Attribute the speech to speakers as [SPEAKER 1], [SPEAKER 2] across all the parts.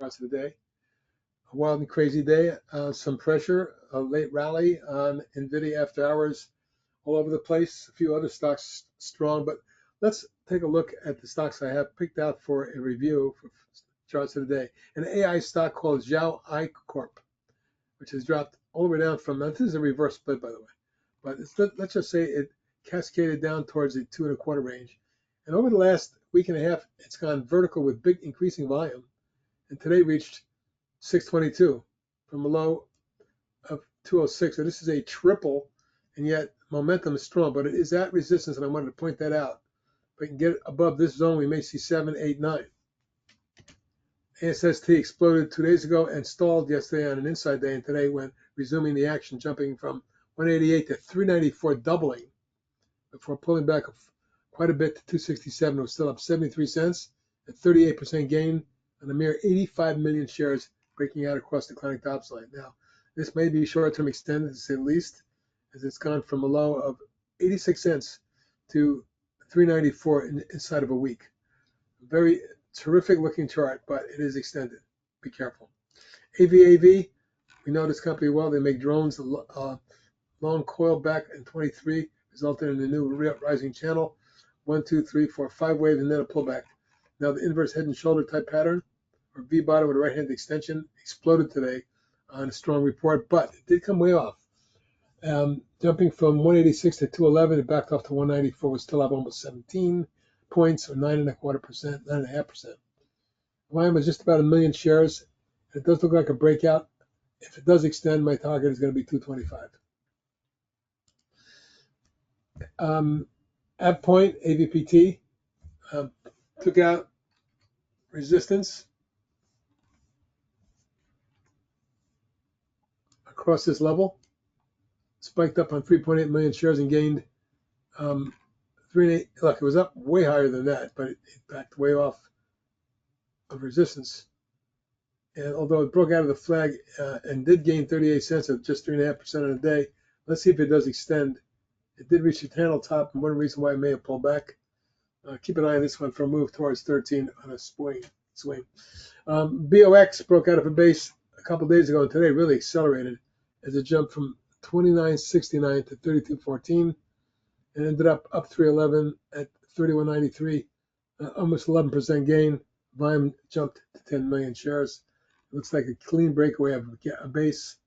[SPEAKER 1] Rest of the day. A wild and crazy day. Some pressure, a late rally on NVIDIA after hours all over the place. A few other stocks strong, but let's take a look at the stocks I have picked out for a review for charts of the day. An AI stock called CHWY Corp, which has dropped all the way down from, this is a reverse split, by the way, but let's just say it cascaded down towards the 2.25 range. And over the last week and a half, it's gone vertical with big increasing volume. And today reached 622 from a low of 206. So this is a triple, and yet momentum is strong, but it is at resistance, and I wanted to point that out. If we can get above this zone, we may see 7, 8, 9. ASST exploded 2 days ago and stalled yesterday on an inside day, and today went resuming the action, jumping from 188 to 394, doubling before pulling back quite a bit to 267. It was still up 73 cents, a 38% gain on a mere 85 million shares, breaking out across declining tops line. Now, this may be short-term extended, to say the least, as it's gone from a low of 86 cents to 394 inside of a week. Very terrific looking chart, but it is extended. Be careful. AVAV, we know this company well. They make drones. Long coil back in 23 resulted in a new rising channel. 1, 2, 3, 4, 5 waves, and then a pullback. Now the inverse head and shoulder type pattern, or V bottom with a right hand extension, exploded today on a strong report, but it did come way off. Jumping from 186 to 211, it backed off to 194, was still up almost 17 points, or 9.25%, 9.5%. Volume was just about 1 million shares. It does look like a breakout. If it does extend, my target is going to be 225. At point, AVPT took out resistance across this level, spiked up on 3.8 million shares and gained 3.8. Look, it was up way higher than that, but it backed way off of resistance. And although it broke out of the flag and did gain 38 cents at just 3.5% on the day, let's see if it does extend. It did reach the channel top, and one reason why it may have pulled back. Keep an eye on this one for a move towards 13 on a swing. BOX broke out of a base a couple days ago, and today really accelerated as it jumped from 29.69 to 32.14 and ended up 311 at 31.93, almost 11% gain. Volume jumped to 10 million shares. It looks like a clean breakaway of a base,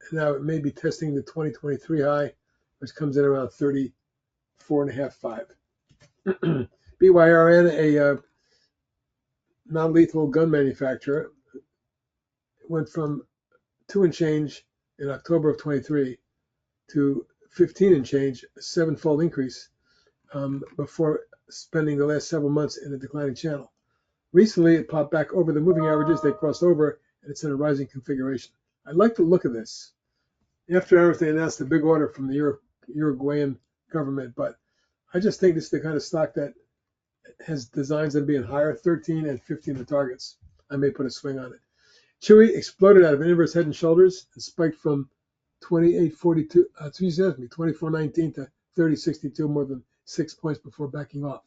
[SPEAKER 1] and now it may be testing the 2023 high, which comes in around 34.5. BYRN, a non-lethal gun manufacturer, went from 2 and change in October of 23 to 15 and change, a 7-fold increase before spending the last several months in a declining channel. Recently, it popped back over the moving averages. They crossed over, and it's in a rising configuration. I like the look of this. After hours, they announced a big order from the Uruguayan government, but I just think this is the kind of stock that has designs on being higher. 13 and 15 are targets. I may put a swing on it. CHWY exploded out of an inverse head and shoulders and spiked from 24.19 to 30.62, more than 6 points before backing off.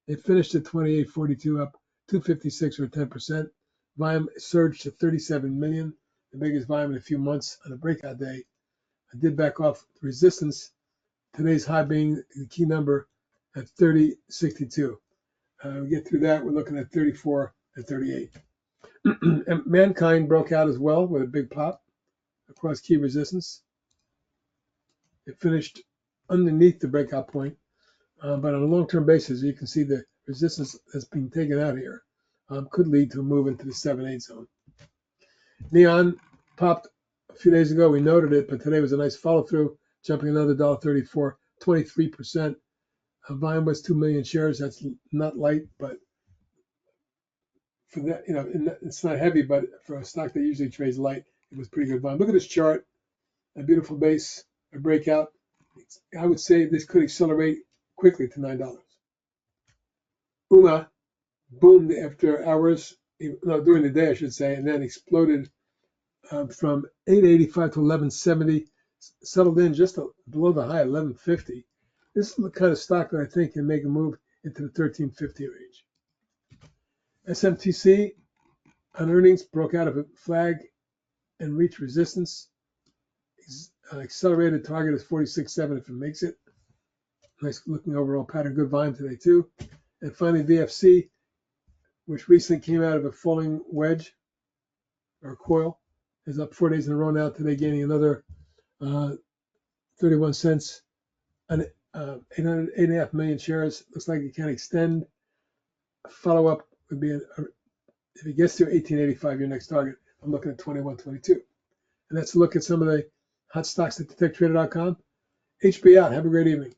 [SPEAKER 1] It finished at 28.42, up 256 or 10%. Volume surged to 37 million, the biggest volume in a few months on a breakout day. I did back off resistance, today's high being the key number at 30.62. We get through that, we're looking at 34 and 38. And Mankind broke out as well with a big pop across key resistance. It finished underneath the breakout point, but on a long-term basis, you can see the resistance that's being taken out here could lead to a move into the 7-8 zone. Neon popped a few days ago. We noted it, but today was a nice follow-through, jumping another $1.34, 23%. Volume was 2 million shares. That's not light, but for that, it's not heavy, but for a stock that usually trades light, it was pretty good volume. Look at this chart, a beautiful base, a breakout. I would say this could accelerate quickly to $9. Ooma boomed after hours, during the day, I should say, and then exploded from 885 to 1170, settled in just below the high, 1150. This is the kind of stock that I think can make a move into the 1350 range. SMTC On earnings, broke out of a flag and reached resistance. Accelerated target is 46.7 if it makes it. Nice looking overall pattern, good volume today too. And finally, VFC, which recently came out of a falling wedge or coil, is up 4 days in a row now. Today gaining another 31 cents. 8.5 million shares. Looks like it can extend. A follow-up would be, if it gets to 1885, your next target. I'm looking at 21.22. And that's a look at some of the hot stocks at detectrader.com. HB out. Have a great evening.